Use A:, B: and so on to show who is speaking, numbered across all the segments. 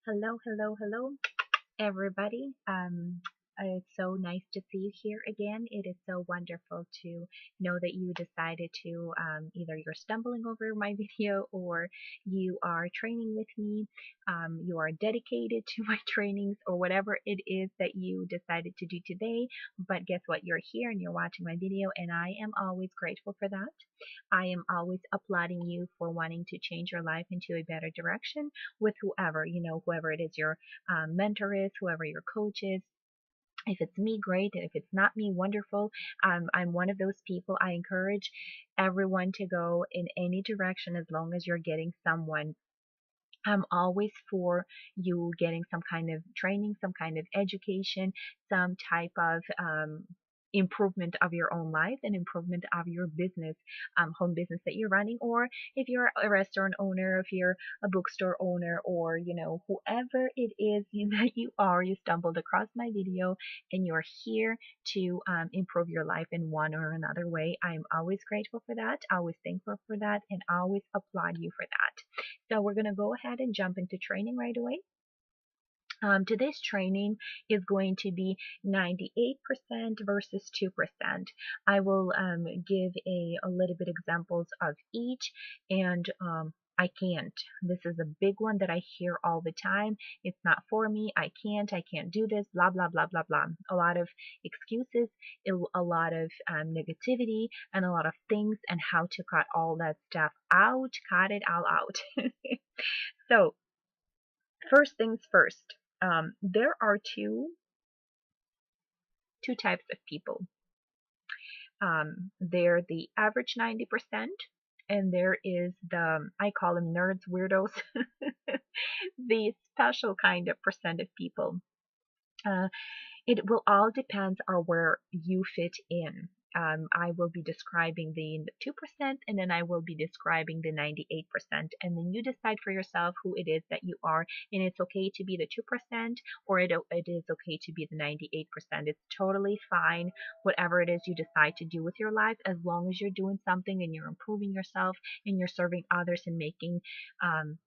A: Hello, hello, hello, everybody. It's so nice to see you here again. It is so wonderful to know that you decided to either you're stumbling over my video or you are training with me, you are dedicated to my trainings or whatever it is that you decided to do today. But guess what? You're here and you're watching my video, and I am always grateful for that. I am always applauding you for wanting to change your life into a better direction with whoever, whoever it is your mentor is, whoever your coach is. If it's me, great. And if it's not me, wonderful. I'm one of those people. I encourage everyone to go in any direction as long as you're getting someone. I'm always for you getting some kind of training, some kind of education, some type of improvement of your own life and improvement of your business, home business that you're running, or if you're a restaurant owner, if you're a bookstore owner, or whoever it is that you are, you stumbled across my video and you're here to improve your life in one or another way. I'm always grateful for that, always thankful for that, and always applaud you for that. So we're going to go ahead and jump into training right away. Today's training is going to be 98% versus 2%. I will give a little bit examples of each, and I can't. This is a big one that I hear all the time. It's not for me. I can't do this, blah, blah, blah, blah, blah. A lot of excuses, a lot of negativity, and a lot of things, and how to cut all that stuff out, cut it all out. So, first things first. There are two types of people. They're the average 90%, and there is I call them nerds, weirdos, the special kind of percent of people. Uh, it will all depend on where you fit in. I will be describing the 2%, and then I will be describing the 98%. And then you decide for yourself who it is that you are. And it's okay to be the 2%, or it is okay to be the 98%. It's totally fine, whatever it is you decide to do with your life, as long as you're doing something and you're improving yourself and you're serving others and making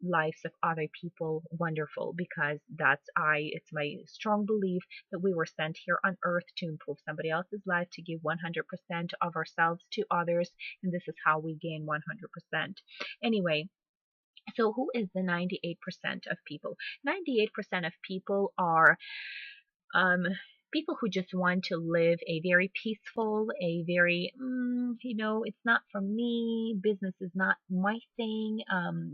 A: lives of other people wonderful. Because it's my strong belief that we were sent here on earth to improve somebody else's life, to give 100% of ourselves to others, and this is how we gain 100%. Anyway, so who is the 98% of people? 98% of people are um, people who just want to live a very peaceful, a very, it's not for me, business is not my thing,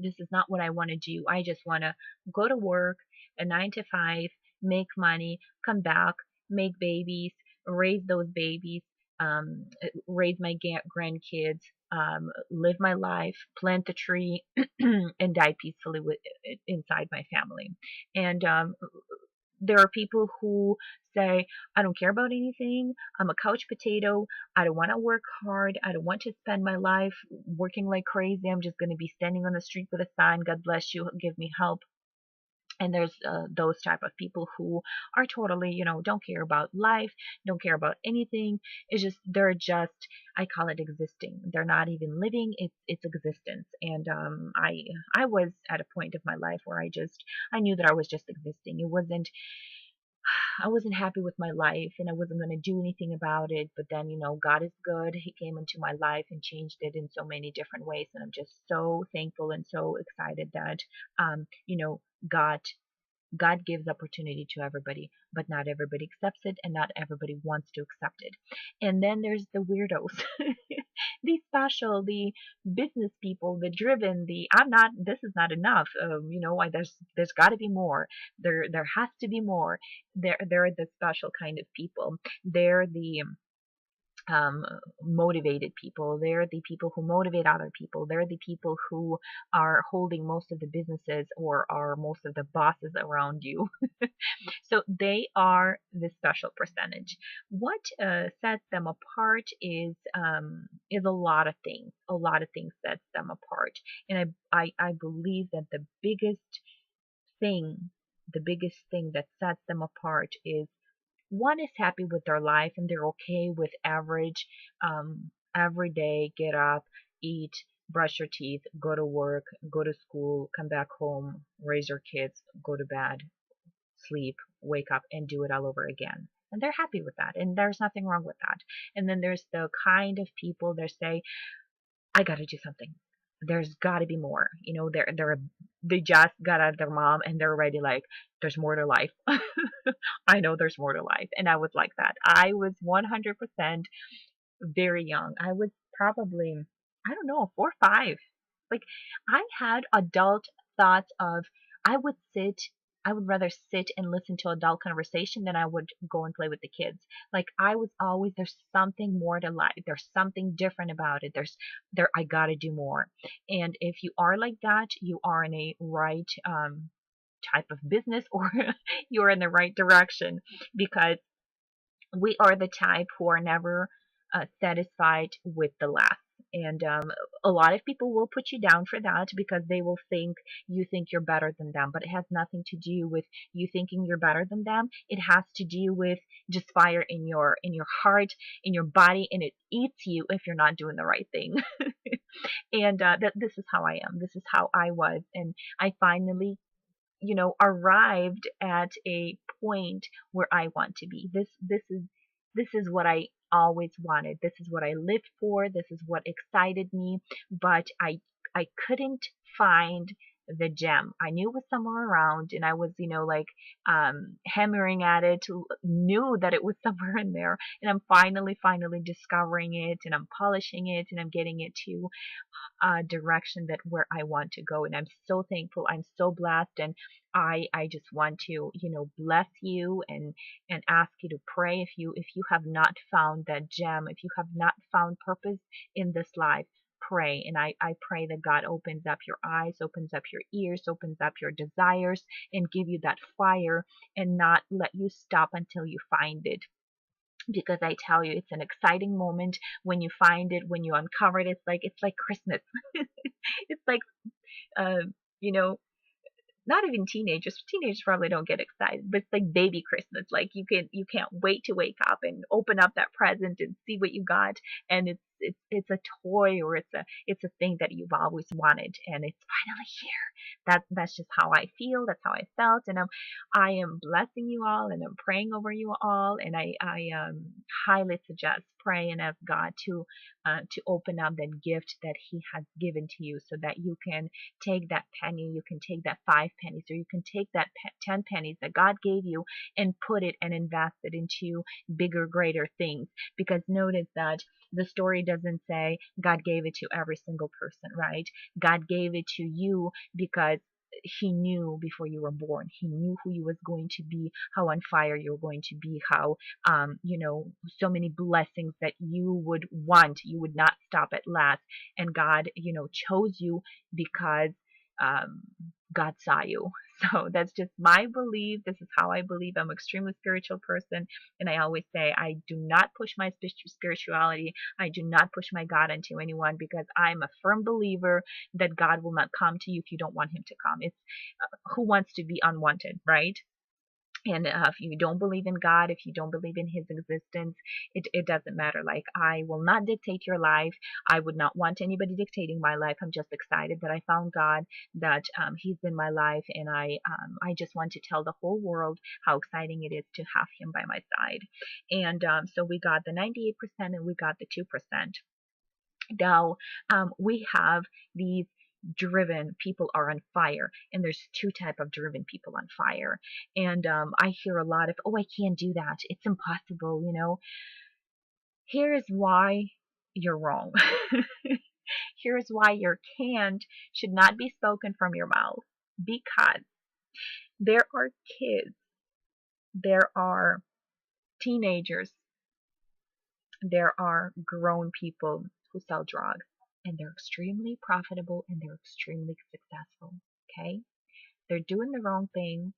A: this is not what I want to do. I just want to go to work, a 9 to 5, make money, come back, make babies, raise those babies, raise my grandkids, live my life, plant the tree, and die peacefully inside my family. And there are people who say, I don't care about anything. I'm a couch potato. I don't want to work hard. I don't want to spend my life working like crazy. I'm just going to be standing on the street with a sign, God bless you, give me help. And there's those type of people who are totally, don't care about life, don't care about anything. They're just, I call it existing. They're not even living. It's existence. And I was at a point of my life where I knew that I was just existing. I wasn't happy with my life, and I wasn't going to do anything about it. But then, God is good. He came into my life and changed it in so many different ways. And I'm just so thankful and so excited that, God God gives opportunity to everybody, but not everybody accepts it, and not everybody wants to accept it. And then there's the weirdos, the special, the business people, the driven, the I'm not. This is not enough. There's got to be more. There has to be more. They're the special kind of people. They're the motivated people. They're the people who motivate other people. They're the people who are holding most of the businesses, or are most of the bosses around you. So they are the special percentage. What sets them apart is a lot of things. A lot of things sets them apart, and I believe that thing, the biggest thing that sets them apart is, one is happy with their life and they're okay with average, every day, get up, eat, brush your teeth, go to work, go to school, come back home, raise your kids, go to bed, sleep, wake up, and do it all over again. And they're happy with that. And there's nothing wrong with that. And then there's the kind of people that say, I got to do something. There's got to be more. You know, they just got out of their mom and they're already like, there's more to life. I know there's more to life. And I was like that. I was 100% very young. I was probably, I don't know, 4 or 5. Like, I had adult thoughts of, I would sit, I would rather sit and listen to adult conversation than I would go and play with the kids. Like, I was always, there's something more to life. There's something different about it. I gotta do more. And if you are like that, you are in a right, type of business, or you're in the right direction, because we are the type who are never satisfied with the less. And a lot of people will put you down for that because they will think you think you're better than them. But it has nothing to do with you thinking you're better than them. It has to do with just fire in your heart, in your body, and it eats you if you're not doing the right thing. And this is how I am. This is how I was, and I finally, arrived at a point where I want to be. This is what I always wanted. This is what I lived for. This is what excited me. But I couldn't find the gem. I knew it was somewhere around, and I was, like, hammering at it, knew that it was somewhere in there, and I'm finally discovering it, and I'm polishing it, and I'm getting it to direction that where I want to go. And I'm so thankful. I'm so blessed. And I just want to, bless you and ask you to pray if you have not found that gem, if you have not found purpose in this life. Pray. And I pray that God opens up your eyes, opens up your ears, opens up your desires, and give you that fire, and not let you stop until you find it. Because I tell you, it's an exciting moment when you find it, when you uncover it. It's like Christmas. It's like, uh, you know, not even teenagers. Teenagers probably don't get excited, but it's like baby Christmas. Like, you can't wait to wake up and open up that present and see what you got. And it's a toy, or it's a thing that you've always wanted, and it's finally here. That's just how I feel. That's how I felt. And I am blessing you all, and I'm praying over you all. And I highly suggest pray and ask God to open up that gift that He has given to you, so that you can take that penny, you can take that 5 pennies, or you can take that 10 pennies that God gave you and put it and invest it into bigger, greater things. Because notice that the story doesn't say God gave it to every single person, right? God gave it to you because He knew before you were born. He knew who you was going to be, how on fire you were going to be, how, so many blessings that you would want. You would not stop at last. And God, chose you because um, God saw you. So that's just my belief. This is how I believe. I'm an extremely spiritual person. And I always say, I do not push my spirituality. I do not push my God onto anyone, because I'm a firm believer that God will not come to you if you don't want Him to come. It's who wants to be unwanted, right? And if you don't believe in God, if you don't believe in His existence, it doesn't matter. Like, I will not dictate your life. I would not want anybody dictating my life. I'm just excited that I found God, that He's in my life, and I just want to tell the whole world how exciting it is to have Him by my side. And so we got the 98% and we got the 2%. Now, we have these driven people are on fire, and there's two type of driven people on fire. And I hear a lot of, oh, I can't do that, it's impossible. Here's why you're wrong. Here's why your can't should not be spoken from your mouth. Because there are kids, there are teenagers, there are grown people who sell drugs, and they're extremely profitable and they're extremely successful. Okay? They're doing the wrong thing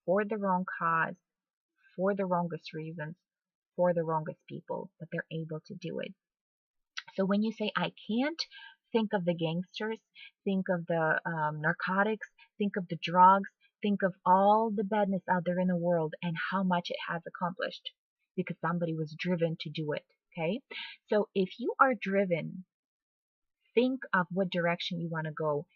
A: for the wrong cause, for the wrongest reasons, for the wrongest people, but they're able to do it. So when you say, I can't, think of the gangsters, think of the narcotics, think of the drugs, think of all the badness out there in the world and how much it has accomplished, because somebody was driven to do it. Okay? So if you are driven, think of what direction you want to go.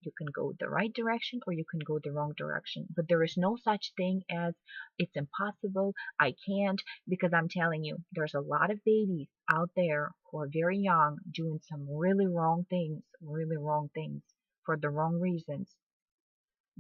A: You can go the right direction or you can go the wrong direction. But there is no such thing as it's impossible, I can't, because I'm telling you, there's a lot of babies out there who are very young doing some really wrong things for the wrong reasons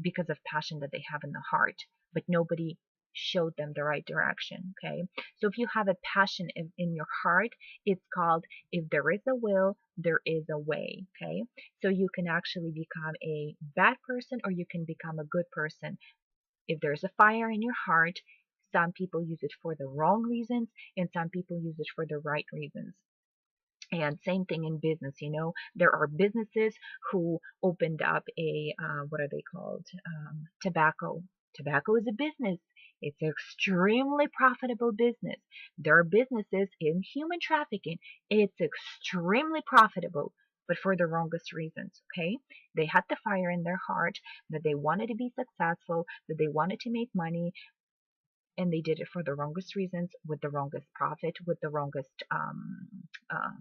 A: because of passion that they have in the heart, but nobody showed them the right direction. Okay, so if you have a passion in your heart, it's called, if there is a will, there is a way. Okay, so you can actually become a bad person or you can become a good person. If there's a fire in your heart, some people use it for the wrong reasons and some people use it for the right reasons. And same thing in business, there are businesses who opened up a, what are they called? Tobacco. Tobacco is a business. It's an extremely profitable business. There are businesses in human trafficking. It's extremely profitable, but for the wrongest reasons, okay? They had the fire in their heart that they wanted to be successful, that they wanted to make money, and they did it for the wrongest reasons, with the wrongest profit, with the wrongest uh,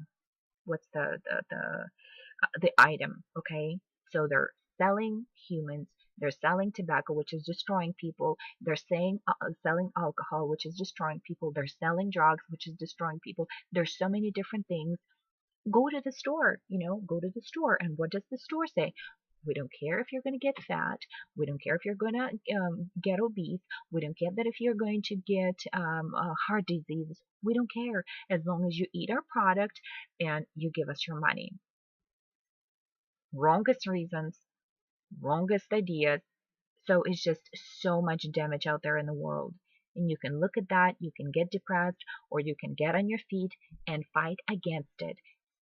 A: what's the item, okay? So they're selling humans, they're selling tobacco, which is destroying people, they're saying selling alcohol, which is destroying people, they're selling drugs, which is destroying people. There's so many different things. Go to the store, go to the store, and what does the store say? We don't care if you're going to get fat. We don't care if you're going to get obese. We don't care that if you're going to get heart disease. We don't care as long as you eat our product and you give us your money. Wrongest reasons, wrongest ideas. So it's just so much damage out there in the world. And you can look at that, you can get depressed, or you can get on your feet and fight against it.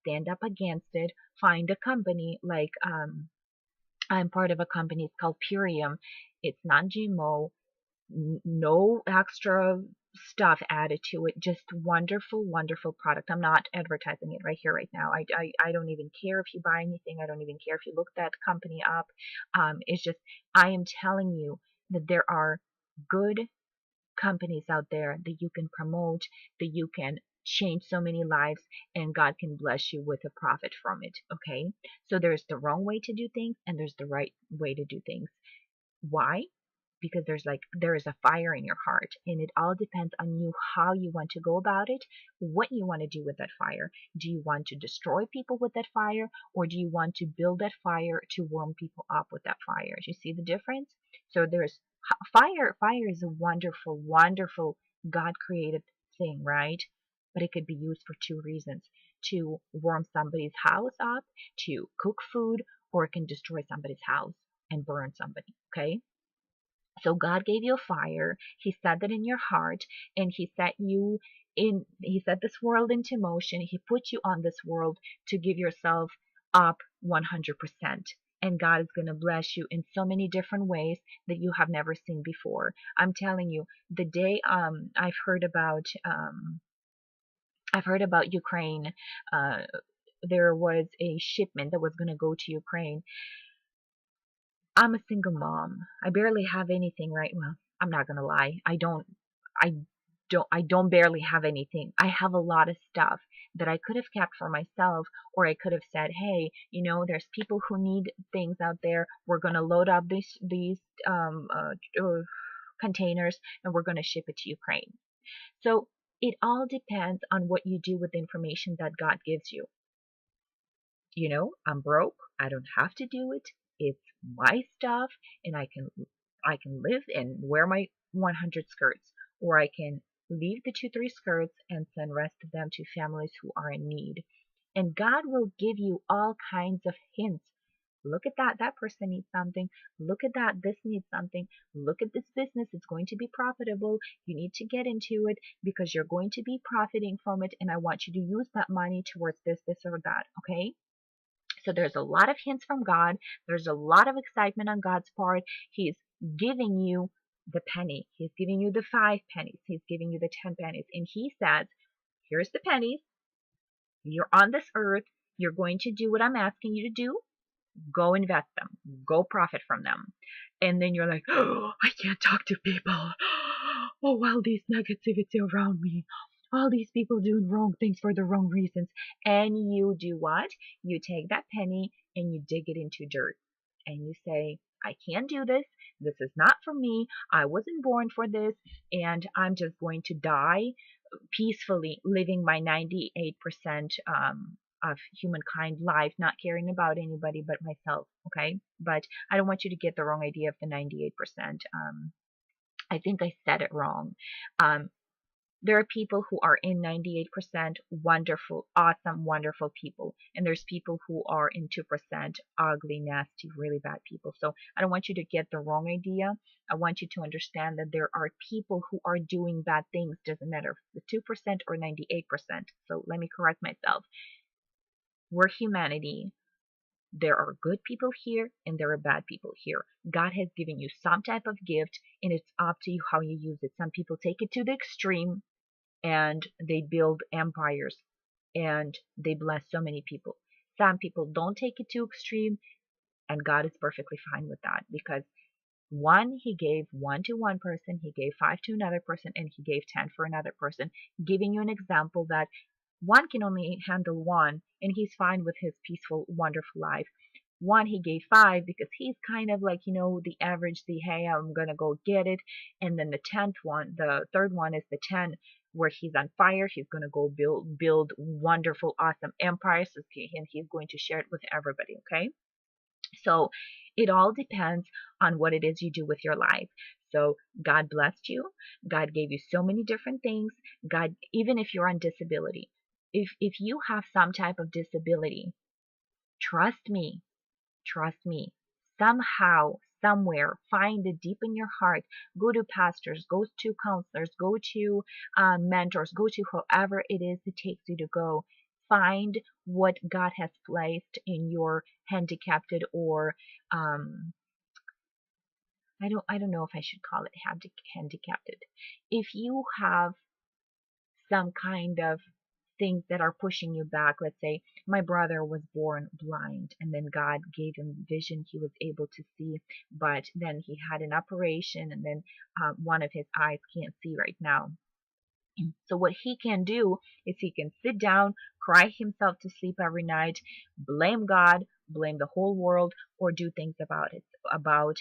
A: Stand up against it. Find a company like I'm part of a company. It's called Purium. It's non-GMO, no extra stuff added to it. Just wonderful, wonderful product. I'm not advertising it right here, right now. I don't even care if you buy anything. I don't even care if you look that company up. It's just, I am telling you that there are good companies out there that you can promote, that you can change so many lives, and God can bless you with a profit from it. Okay, so there's the wrong way to do things and there's the right way to do things. Why? Because there is a fire in your heart, and it all depends on you, how you want to go about it, what you want to do with that fire. Do you want to destroy people with that fire, or do you want to build that fire to warm people up with that fire? Do you see the difference? So there's fire. Fire is a wonderful, wonderful God created thing, right? But it could be used for two reasons: to warm somebody's house up, to cook food, or it can destroy somebody's house and burn somebody. Okay, so God gave you a fire. He set that in your heart, and He set this world into motion. He put you on this world to give yourself up 100%. And God is going to bless you in so many different ways that you have never seen before. I'm telling you, the day I've heard about Ukraine. There was a shipment that was going to go to Ukraine. I'm a single mom. I barely have anything right. Well, I'm not gonna lie. I I don't barely have anything. I have a lot of stuff that I could have kept for myself, or I could have said, hey, there's people who need things out there. We're gonna load up these containers and we're gonna ship it to Ukraine. So it all depends on what you do with the information that God gives you. I'm broke. I don't have to do it. It's my stuff, and I can live and wear my 100 skirts, or I can leave the 2, 3 skirts and send rest of them to families who are in need. And God will give you all kinds of hints. Look at that. That person needs something. Look at that. This needs something. Look at this business. It's going to be profitable. You need to get into it because you're going to be profiting from it. And I want you to use that money towards this, or that. Okay? So there's a lot of hints from God. There's a lot of excitement on God's part. He's giving you the penny. He's giving you the 5 pennies. He's giving you the 10 pennies. And He says, here's the pennies. You're on this earth. You're going to do what I'm asking you to do. Go invest them. Go profit from them. And then you're like, oh, I can't talk to people. Oh, well, these negativity around me. all these people doing wrong things for the wrong reasons. And you do what? You take that penny and you dig it into dirt. And you say, I can't do this. This is not for me. I wasn't born for this. And I'm just going to die peacefully, living my 98% of humankind life, not caring about anybody but myself. Okay. But I don't want you to get the wrong idea of the 98%. I think I said it wrong. Um, there are people who are in 98% wonderful, awesome, wonderful people. And there's people who are in 2% ugly, nasty, really bad people. So I don't want you to get the wrong idea. I want you to understand that there are people who are doing bad things. Doesn't matter if it's 2% or 98%. So let me correct myself. We're humanity. There are good people here and there are bad people here. God has given you some type of gift and it's up to you how you use it. Some people take it to the extreme and they build empires and they bless so many people. Some people don't take it too extreme, and God is perfectly fine with that because one, he gave one to one person, he gave five to another person, and he gave 10 for another person, giving you an example that one can only handle one, and he's fine with his peaceful, wonderful life. One, he gave five because he's kind of like, the average, the hey, I'm gonna go get it. And then the third one is the 10, where he's on fire. He's gonna go build wonderful, awesome empires, and he's going to share it with everybody. Okay. So it all depends on what it is you do with your life. So God blessed you. God gave you so many different things. God, even if you're on disability, if you have some type of disability, trust me, trust me. Somehow, somewhere, find it deep in your heart. Go to pastors, go to counselors, go to mentors, go to whoever it is it takes you to go. Find what God has placed in your handicapped or I don't know if I should call it handicapped. If you have some kind of things that are pushing you back. Let's say my brother was born blind and then God gave him vision. He was able to see, but then he had an operation and then one of his eyes can't see right now. So what he can do is he can sit down, cry himself to sleep every night, blame God, blame the whole world, or do things about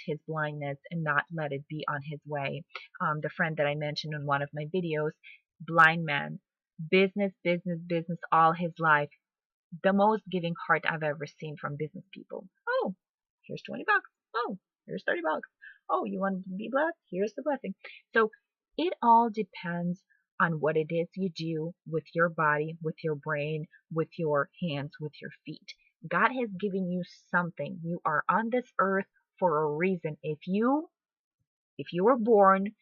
A: his blindness and not let it be on his way. The friend that I mentioned in one of my videos, blind man, business, business, business all his life. The most giving heart I've ever seen from business people. Oh, here's 20 bucks. Oh, here's 30 bucks. Oh, you want to be blessed? Here's the blessing. So it all depends on what it is you do with your body, with your brain, with your hands, with your feet. God has given you something. You are on this earth for a reason. If you were born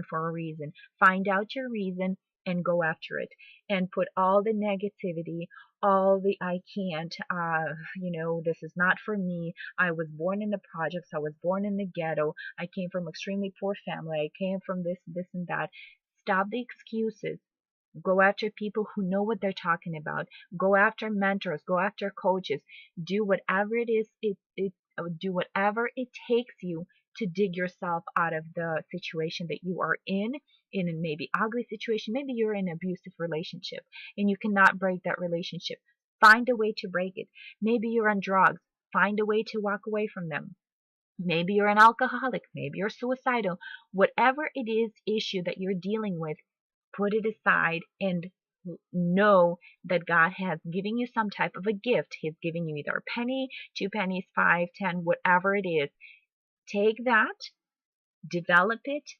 A: for a reason. Find out your reason and go after it. And put all the negativity, all the I can't, this is not for me. I was born in the projects. I was born in the ghetto. I came from extremely poor family. I came from this, and that. Stop the excuses. Go after people who know what they're talking about. Go after mentors. Go after coaches. Do whatever it is. Do whatever it takes you to dig yourself out of the situation that you are in a maybe ugly situation. Maybe you're in an abusive relationship and you cannot break that relationship. Find a way to break it. Maybe you're on drugs. Find a way to walk away from them. Maybe you're an alcoholic. Maybe you're suicidal. Whatever it is issue that you're dealing with, put it aside and know that God has given you some type of a gift. He's giving you either a penny, 2 pennies, 5, 10, whatever it is. Take that, develop it,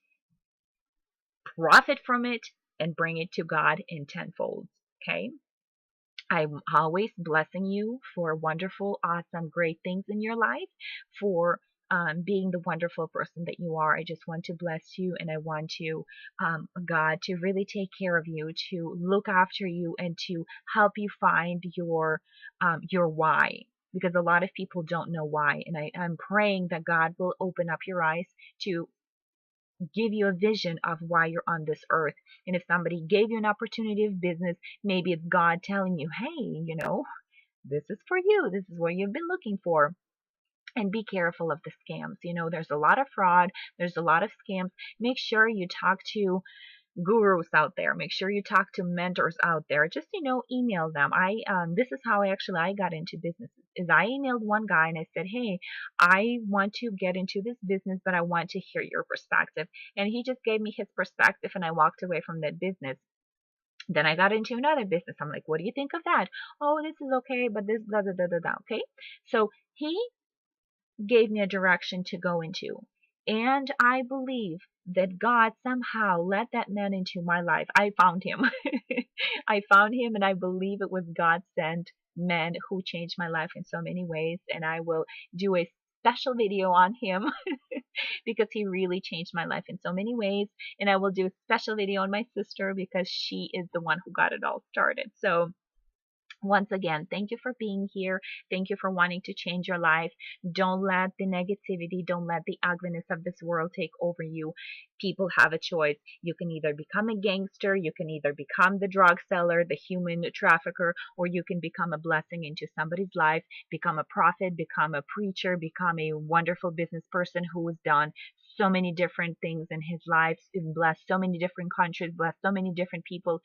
A: profit from it, and bring it to God in tenfold. Okay? I'm always blessing you for wonderful, awesome, great things in your life, for being the wonderful person that you are. I just want to bless you, and I want to, God, to really take care of you, to look after you, and to help you find your why. Because a lot of people don't know why, and I'm praying that God will open up your eyes to give you a vision of why you're on this earth. And if somebody gave you an opportunity of business, maybe it's God telling you, hey, this is for you. This is what you've been looking for. And be careful of the scams. There's a lot of fraud. There's a lot of scams. Make sure you talk to gurus out there. Make sure you talk to mentors out there. Just, email them. This is how I got into businesses. Is I emailed one guy and I said, "Hey, I want to get into this business, but I want to hear your perspective." And he just gave me his perspective, and I walked away from that business. Then I got into another business. I'm like, "What do you think of that?" "Oh, this is okay, but this da da da da da." Okay. So he gave me a direction to go into. And I believe that God somehow let that man into my life. I found him. I found him, and I believe it was God sent man who changed my life in so many ways. And I will do a special video on him because he really changed my life in so many ways. And I will do a special video on my sister because she is the one who got it all started. So once again, thank you for being here. Thank you for wanting to change your life. Don't let the negativity, don't let the ugliness of this world take over you. People have a choice. You can either become a gangster, you can either become the drug seller, the human trafficker, or you can become a blessing into somebody's life, become a prophet, become a preacher, become a wonderful business person who has done so many different things in his life, blessed so many different countries, blessed so many different people.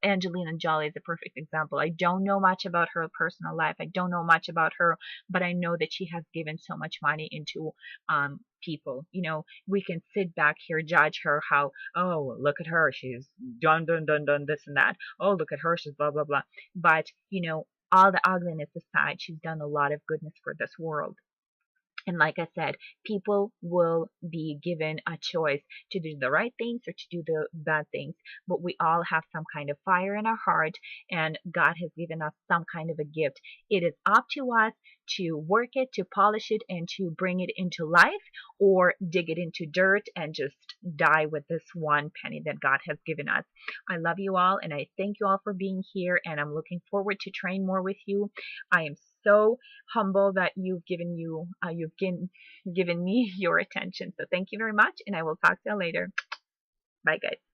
A: Angelina Jolie is a perfect example. I don't know much about her personal life. I don't know much about her, but I know that she has given so much money into people. We can sit back here, judge her, how, oh, look at her, she's done, done, done, done this and that. Oh, look at her, she's blah, blah, blah. But, all the ugliness aside, she's done a lot of goodness for this world. And like I said, people will be given a choice to do the right things or to do the bad things. But we all have some kind of fire in our heart, and God has given us some kind of a gift. It is up to us to work it, to polish it, and to bring it into life, or dig it into dirt and just die with this one penny that God has given us. I love you all, and I thank you all for being here, and I'm looking forward to train more with you. I am so humble that you've given me your attention. So thank you very much, and I will talk to you later. Bye, guys.